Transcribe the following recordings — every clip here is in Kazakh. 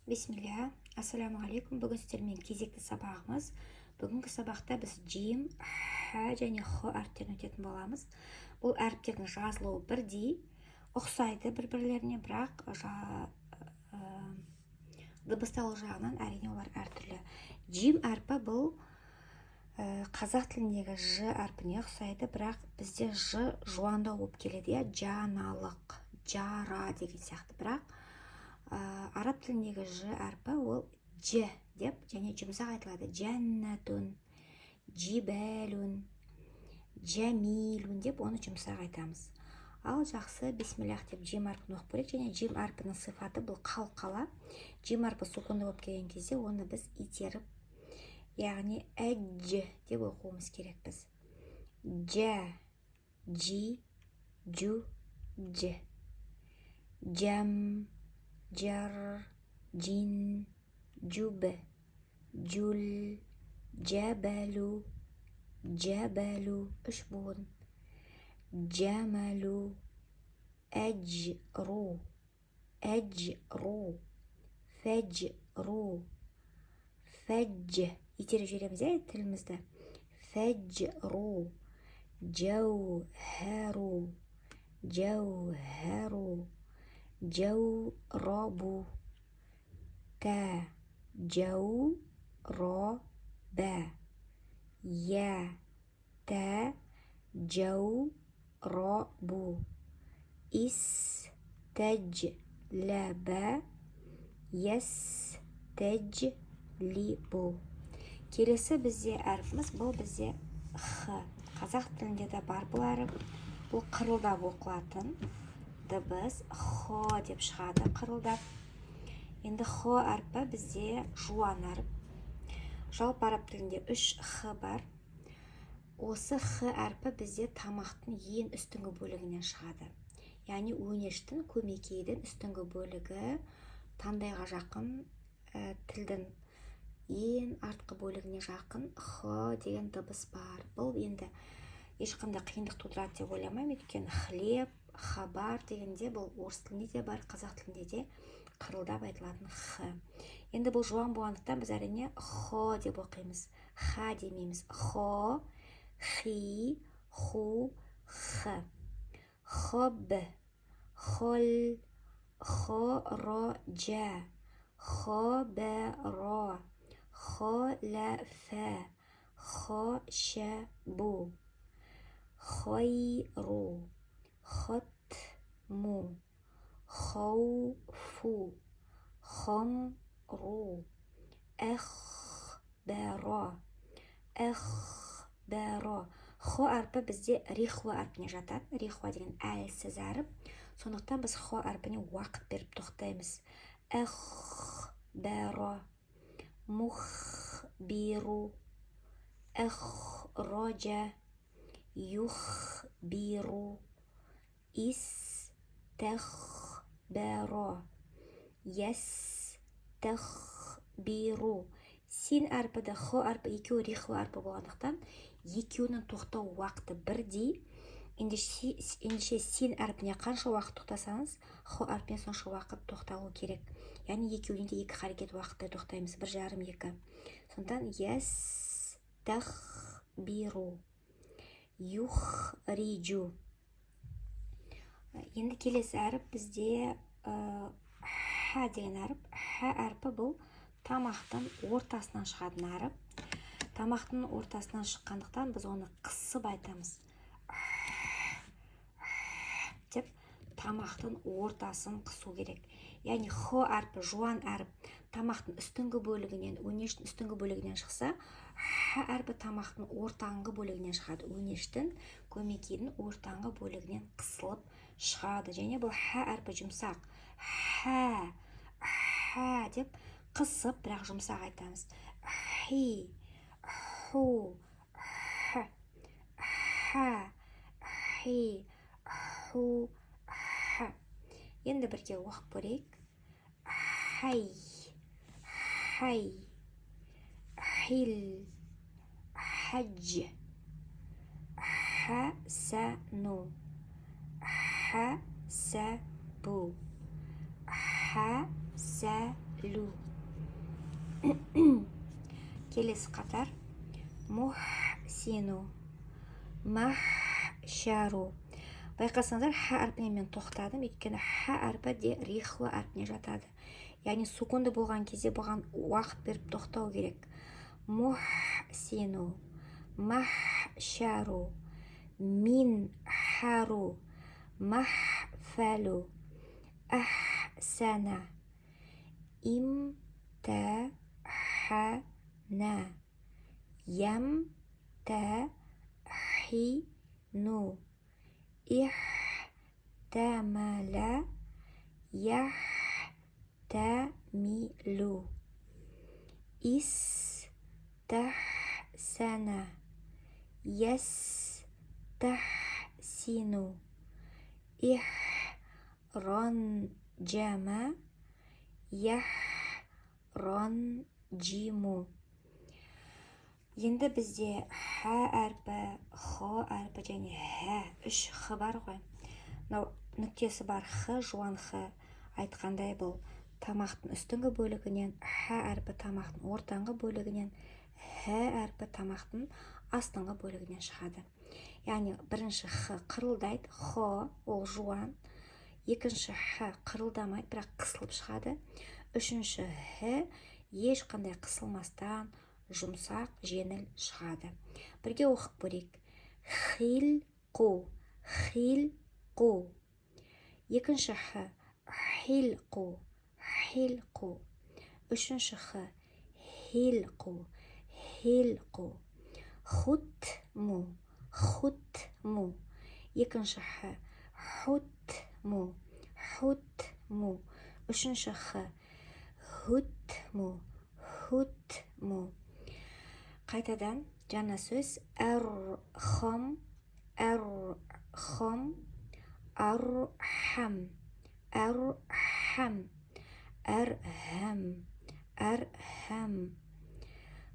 Бисмилля, ассаламу алейкум. Бүгін сіздермен кезекті сабағымыз. Бүгінгі сабақта біз джим, х және х әріптерін өтетін боламыз. Бұл әріптердің жазылуы бірдей, ұқсайды бір-бірлеріне, бірақ дыбысталу жағынан әрине олар әртүрлі. Джим әрпі бұл қазақ тіліндегі ж әрпіне ұқсайды, бірақ бізде ж жуандау болып келеді, жаналық, жара деген сияқты. Бірақ араб тіліндегі ж әрпі ол ж деп және жұмсақ айтылады. Жәннәтун, джибәлун, жәмилун деп оны жұмсақ айтамыз. Ал жақсы, бисмиллах деп джим әрпін оқып көрейік. Және джим әрпінің сифаты бұл қалқала. Джим әрпі сукунды болып келген кезде оны біз итеріп, яғни әджі деп оқуымыз керек біз. Джа, джи, джу, дж. Джам, жар, джин, джуб, джул, джабалу, джабалу, үш буын. Джамалу, әджру, әджру, фәджру, фәдж. Итеріп жібереміз тілімізді. Фәджру, жауһару, жауһару, جورب تا جورب يا تا جورب استجلب يستجلب. Келесі бізде әріпіміз, бұл бізде х. Қазақ тілінде де бар бұл әріп. Бұл қырылдап оқылатын дыбыс хо деп шығады, қырылдап. Енді хо әрпі бізде жуан әріп. Жалпы араб тілінде 3 х бар. Осы х әрпі бізде тамақтың ең үстіңгі бөлігінен шығады. Яғни өңештің, көмекейдің үстіңгі бөлігі таңдайға жақын, тілдің ең артқы бөлігіне жақын х деген дыбыс бар. Бұл енді ешқандай қиындық тудырады деп ойламаймын, өйткені хлеб, хабар дегенде бұл орыс тілінде де бар, қазақ тілінде де қырылдап айтылатын х. Енді бұл жуан болғандықтан біз әрине хо деп оқимыз. Ха демейміз. Хо, хи, ху, х. Хоб, хол, хороджа, хоберо, холафа, хошабу, хойру, ختمو، خوفو، خمرو، أخبرا، أخبرا. Хо әрпі бізде рихуа әрпіне жатады. Рихуа деген әлсіз әріп. Сондықтан біз хо әрпіне уақыт беріп тоқтаймыз. Әхбара, мухбиру, әхроджа, юхбиру, истахбара, ястахбиру. Син әрпіді, хо әрпі екеуі риху әрпі болғандықтан екеуінің тоқтау уақыты бірдей. Ендеше син әрпіне қанша уақыт тоқтасаңыз, хо әрпіне сонша уақыт тоқталу керек. Яғни екеуінде екі харекет уақытта тоқтаймыз, 1,5-2. Сондықтан ястахбиру, юхриджу. Енді келесі әріп бізде ха деген әріп. Ха әрпі бұл тамақтың ортасынан шығатын әріп. Тамақтың ортасынан шыққандықтан біз оны қысып айтамыз. Деп тамақтың ортасын қысу керек. Яғни хо әрпі жуан әріп тамақтың үстіңгі бөлігінен, өнештің үстіңгі бөлігінен шықса, ха әрпі тамақтың ортаңғы бөлігінен шығады. Өнештің, көмекейдің ортаңғы бөлігінен қысылып шығады. Және бұл ха әрпі жұмсақ. Ха деп қысып, бірақ жұмсақ айтамыз. Хи, ху, ха, ха, хи, ху, ха. Енді бірге оқып көрейік. Хай, хай, хил, хадж, хасану, хасабу, хасабу, лу. Келесі қатар. Мухсину, махшару. Байқасаңыздар, х әрпіне мен тоқтадым, өйткені х әрпі де рихла әрпіне жатады. Яғни сукунды болған кезде бұған уақыт беріп тоқтау керек. Мухсину, махшару, минхару, махфалу, ахсана, имтахана, ямтахину, ихтамала, яхтамилу, истахсана, ястахсину, ихранжама, яхранжиму. Енді бізде х әрпі, х әрпі және х, үш х бар ғой. Нүктесі бар х, жуан х. Айтқандай бұл тамақтың үстіңгі бөлігінен, х әрпі тамақтың ортаңғы бөлігінен, х әрпі тамақтың астыңғы бөлігінен шығады. Яғни бірінші х қырылдайды, х ол жуан, екінші х қырылдамайды, бірақ қысылып шығады. Үшінші х ешқандай қысылмастан жұмсақ, жеңіл шығады. Бірге оқып көрейік. Хилқу, хилқу. Екінші х хилқу, хилқу. Үшінші х хилқу, хилқу. Хутму, хутму. Екінші х хутму, хутму. Үшінші х хутму, хутму. Қайтадан жаңа сөз. Әрхам, әрхам, әрхам, әрхам, әрхам, әрхам.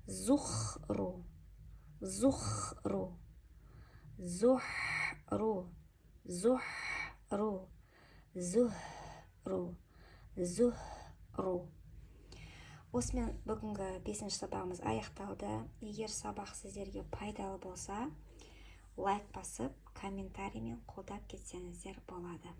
Зухру, зухру, зухру, зухру, зухру, зухру. Осымен бүгінгі 5-ші сабағымыз аяқталды. Егер сабақ сіздерге пайдалы болса, лайк басып, комментариймен қолдап кетсеңіздер болады.